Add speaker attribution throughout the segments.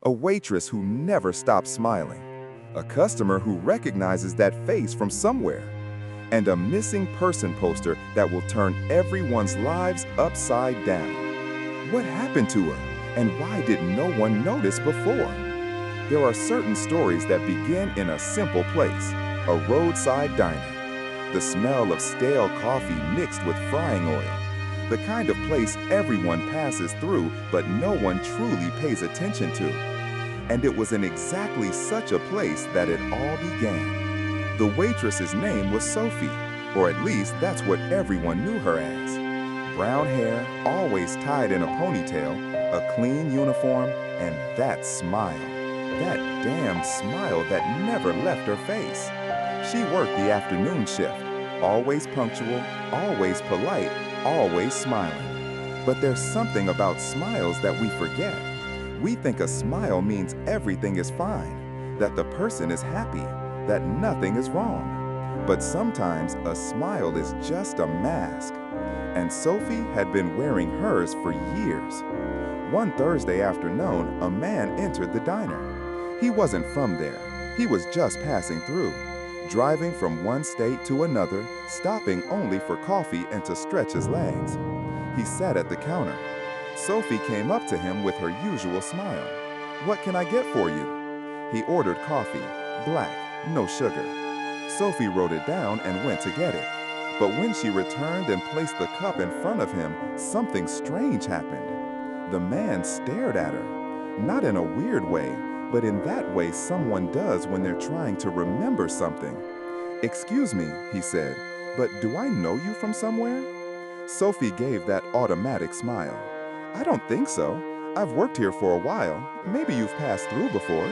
Speaker 1: a waitress who never stops smiling, a customer who recognizes that face from somewhere, and a missing person poster that will turn everyone's lives upside down. What happened to her, and why did no one notice before? There are certain stories that begin in a simple place, a roadside diner. The smell of stale coffee mixed with frying oil. The kind of place everyone passes through, but no one truly pays attention to. And it was in exactly such a place that it all began. The waitress's name was Sophie, or at least that's what everyone knew her as. Brown hair, always tied in a ponytail, a clean uniform, and that smile. That damn smile that never left her face. She worked the afternoon shift, always punctual, always polite, always smiling. But there's something about smiles that we forget. We think a smile means everything is fine, that the person is happy, that nothing is wrong. But sometimes a smile is just a mask. And Sophie had been wearing hers for years. One Thursday afternoon, a man entered the diner. He wasn't from there. He was just passing through, driving from one state to another, stopping only for coffee and to stretch his legs. He sat at the counter. Sophie came up to him with her usual smile. "What can I get for you?" He ordered coffee, black, no sugar. Sophie wrote it down and went to get it. But when she returned and placed the cup in front of him, something strange happened. The man stared at her, not in a weird way, but in that way someone does when they're trying to remember something. "Excuse me," he said, "but do I know you from somewhere?" Sophie gave that automatic smile. "I don't think so. I've worked here for a while. Maybe you've passed through before."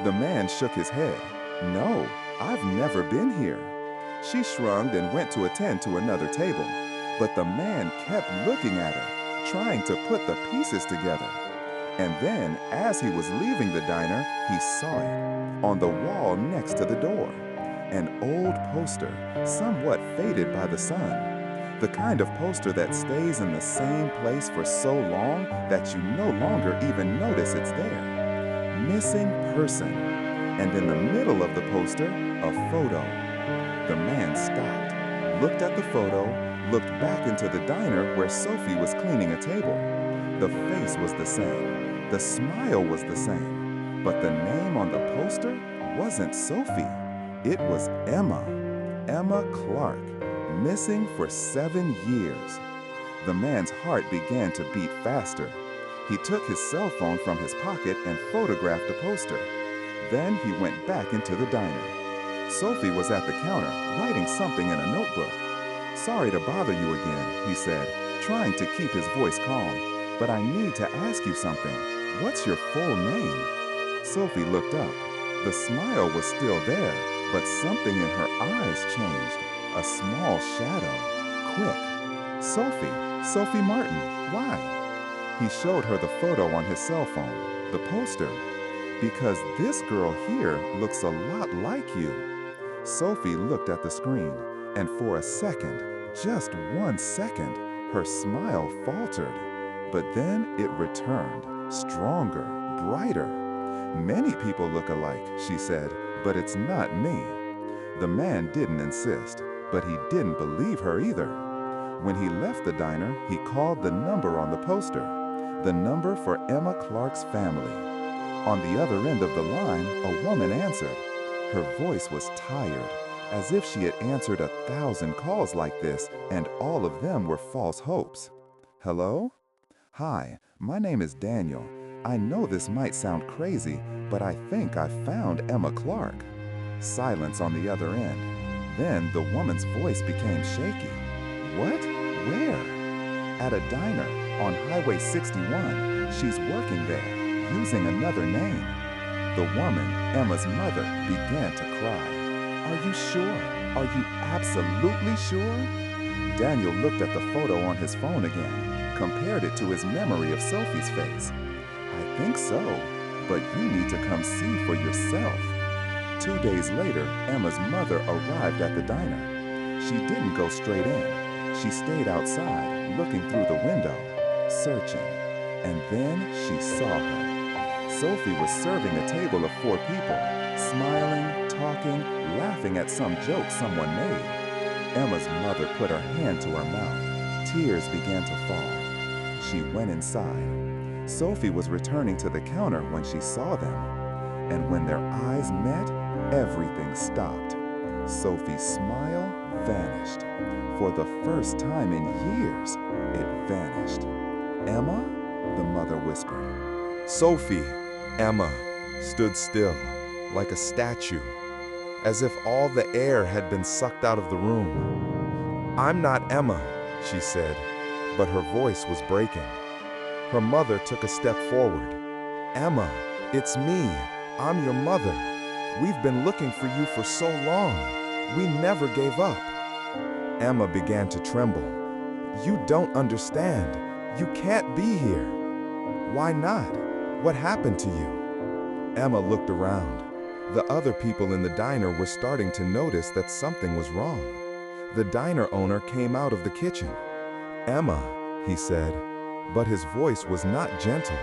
Speaker 1: The man shook his head. "No, I've never been here." She shrugged and went to attend to another table. But the man kept looking at her, trying to put the pieces together. And then, as he was leaving the diner, he saw it, on the wall next to the door. An old poster, somewhat faded by the sun. The kind of poster that stays in the same place for so long that you no longer even notice it's there. Missing person. And in the middle of the poster, a photo. The man stopped, looked at the photo, looked back into the diner where Sophie was cleaning a table. The face was the same. The smile was the same. But the name on the poster wasn't Sophie. It was Emma. Emma Clark. Missing for 7 years. The man's heart began to beat faster. He took his cell phone from his pocket and photographed the poster. Then he went back into the diner. Sophie was at the counter, writing something in a notebook. "Sorry to bother you again," he said, trying to keep his voice calm, "but I need to ask you something. What's your full name?" Sophie looked up. The smile was still there, but something in her eyes changed. A small shadow. Quick. Sophie Martin. Why?" He showed her the photo on his cell phone, the poster. "Because this girl here looks a lot like you." Sophie looked at the screen, and for a second, just 1 second, her smile faltered. But then it returned, stronger, brighter. "Many people look alike," she said, "but it's not me." The man didn't insist, but he didn't believe her either. When he left the diner, he called the number on the poster, the number for Emma Clark's family. On the other end of the line, a woman answered. Her voice was tired, as if she had answered 1,000 calls like this, and all of them were false hopes. "Hello? Hi, my name is Daniel. I know this might sound crazy, but I think I found Emma Clark." Silence on the other end. Then the woman's voice became shaky. "What? Where?" "At a diner on Highway 61. She's working there, using another name." The woman, Emma's mother, began to cry. "Are you sure? Are you absolutely sure?" Daniel looked at the photo on his phone again, compared it to his memory of Sophie's face. "I think so, but you need to come see for yourself." 2 days later, Emma's mother arrived at the diner. She didn't go straight in. She stayed outside, looking through the window, searching. And then she saw her. Sophie was serving a table of 4 people, smiling, talking, laughing at some joke someone made. Emma's mother put her hand to her mouth. Tears began to fall. She went inside. Sophie was returning to the counter when she saw them. And when their eyes met, everything stopped. Sophie's smile vanished. For the first time in years, it vanished. "Emma?" the mother whispered. Sophie, Emma, stood still, like a statue, as if all the air had been sucked out of the room. "I'm not Emma," she said, but her voice was breaking. Her mother took a step forward. "Emma, it's me. I'm your mother. We've been looking for you for so long. We never gave up." Emma began to tremble. "You don't understand. You can't be here." "Why not? What happened to you?" Emma looked around. The other people in the diner were starting to notice that something was wrong. The diner owner came out of the kitchen. "Emma," he said, but his voice was not gentle.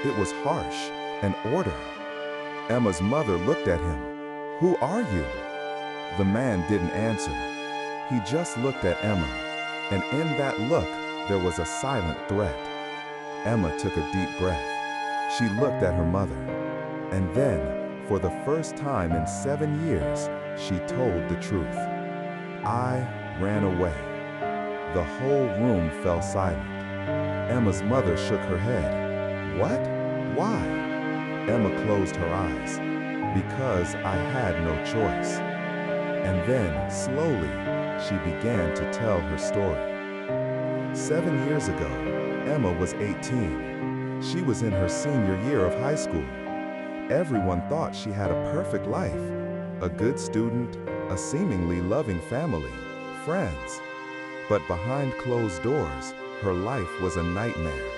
Speaker 1: It was harsh, an order. Emma's mother looked at him. "Who are you?" The man didn't answer. He just looked at Emma, and in that look, there was a silent threat. Emma took a deep breath. She looked at her mother, and then, for the first time in 7 years, she told the truth. "I ran away." The whole room fell silent. Emma's mother shook her head. "What? Why?" Emma closed her eyes. "Because I had no choice." And then, slowly, she began to tell her story. 7 years ago, Emma was 18. She was in her senior year of high school. Everyone thought she had a perfect life, a good student, a seemingly loving family, friends. But behind closed doors, her life was a nightmare.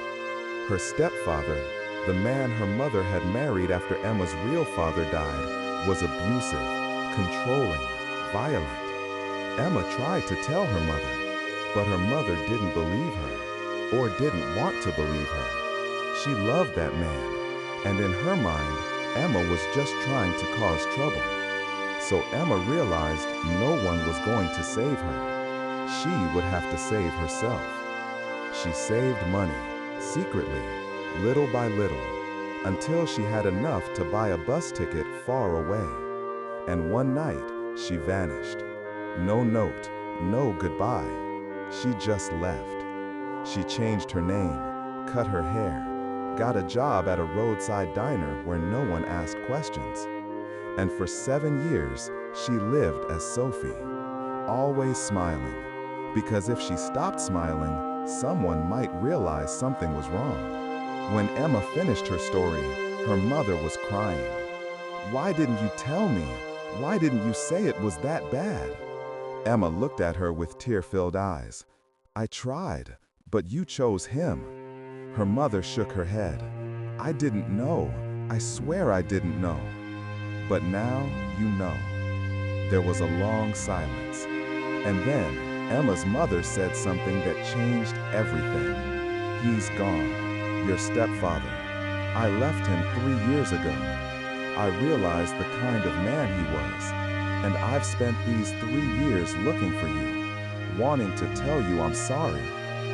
Speaker 1: Her stepfather, the man her mother had married after Emma's real father died, was abusive, controlling, violent. Emma tried to tell her mother, but her mother didn't believe her, or didn't want to believe her. She loved that man, and in her mind, Emma was just trying to cause trouble. So Emma realized no one was going to save her. She would have to save herself. She saved money, secretly, little by little, until she had enough to buy a bus ticket far away. And one night, she vanished. No note, no goodbye. She just left. She changed her name, cut her hair, got a job at a roadside diner where no one asked questions. And for 7 years, she lived as Sophie, always smiling, because if she stopped smiling, someone might realize something was wrong. When Emma finished her story, her mother was crying. "Why didn't you tell me? Why didn't you say it was that bad?" Emma looked at her with tear-filled eyes. "I tried, but you chose him." Her mother shook her head. "I didn't know. I swear I didn't know." "But now you know." There was a long silence. And then Emma's mother said something that changed everything. "He's gone. Your stepfather. I left him 3 years ago. I realized the kind of man he was. And I've spent these 3 years looking for you, wanting to tell you I'm sorry,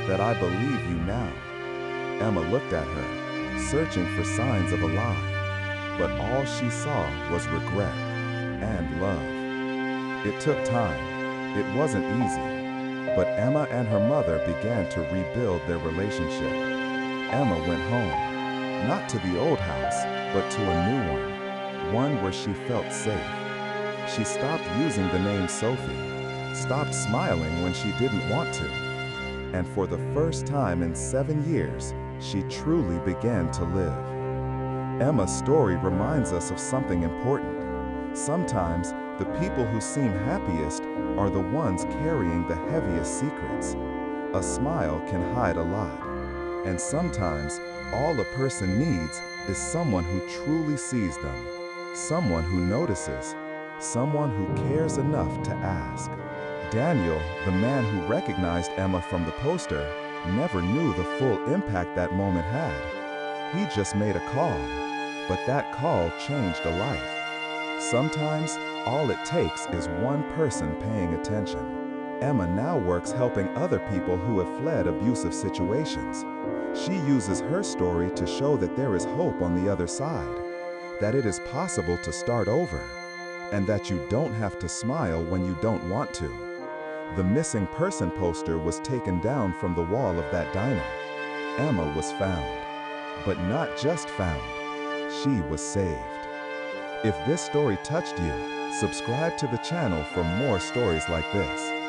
Speaker 1: that I believe you now." Emma looked at her, searching for signs of a lie. But all she saw was regret and love. It took time. It wasn't easy. But Emma and her mother began to rebuild their relationship. Emma went home, not to the old house, but to a new one where she felt safe. She stopped using the name Sophie, stopped smiling when she didn't want to. And for the first time in 7 years, she truly began to live. Emma's story reminds us of something important. Sometimes, the people who seem happiest are the ones carrying the heaviest secrets. A smile can hide a lot. And sometimes, all a person needs is someone who truly sees them, someone who notices, someone who cares enough to ask. Daniel, the man who recognized Emma from the poster, never knew the full impact that moment had. He just made a call. but that call changed a life. Sometimes, all it takes is one person paying attention. Emma now works helping other people who have fled abusive situations. She uses her story to show that there is hope on the other side, that it is possible to start over, and that you don't have to smile when you don't want to. The missing person poster was taken down from the wall of that diner. Emma was found. But not just found, she was saved. If this story touched you, subscribe to the channel for more stories like this.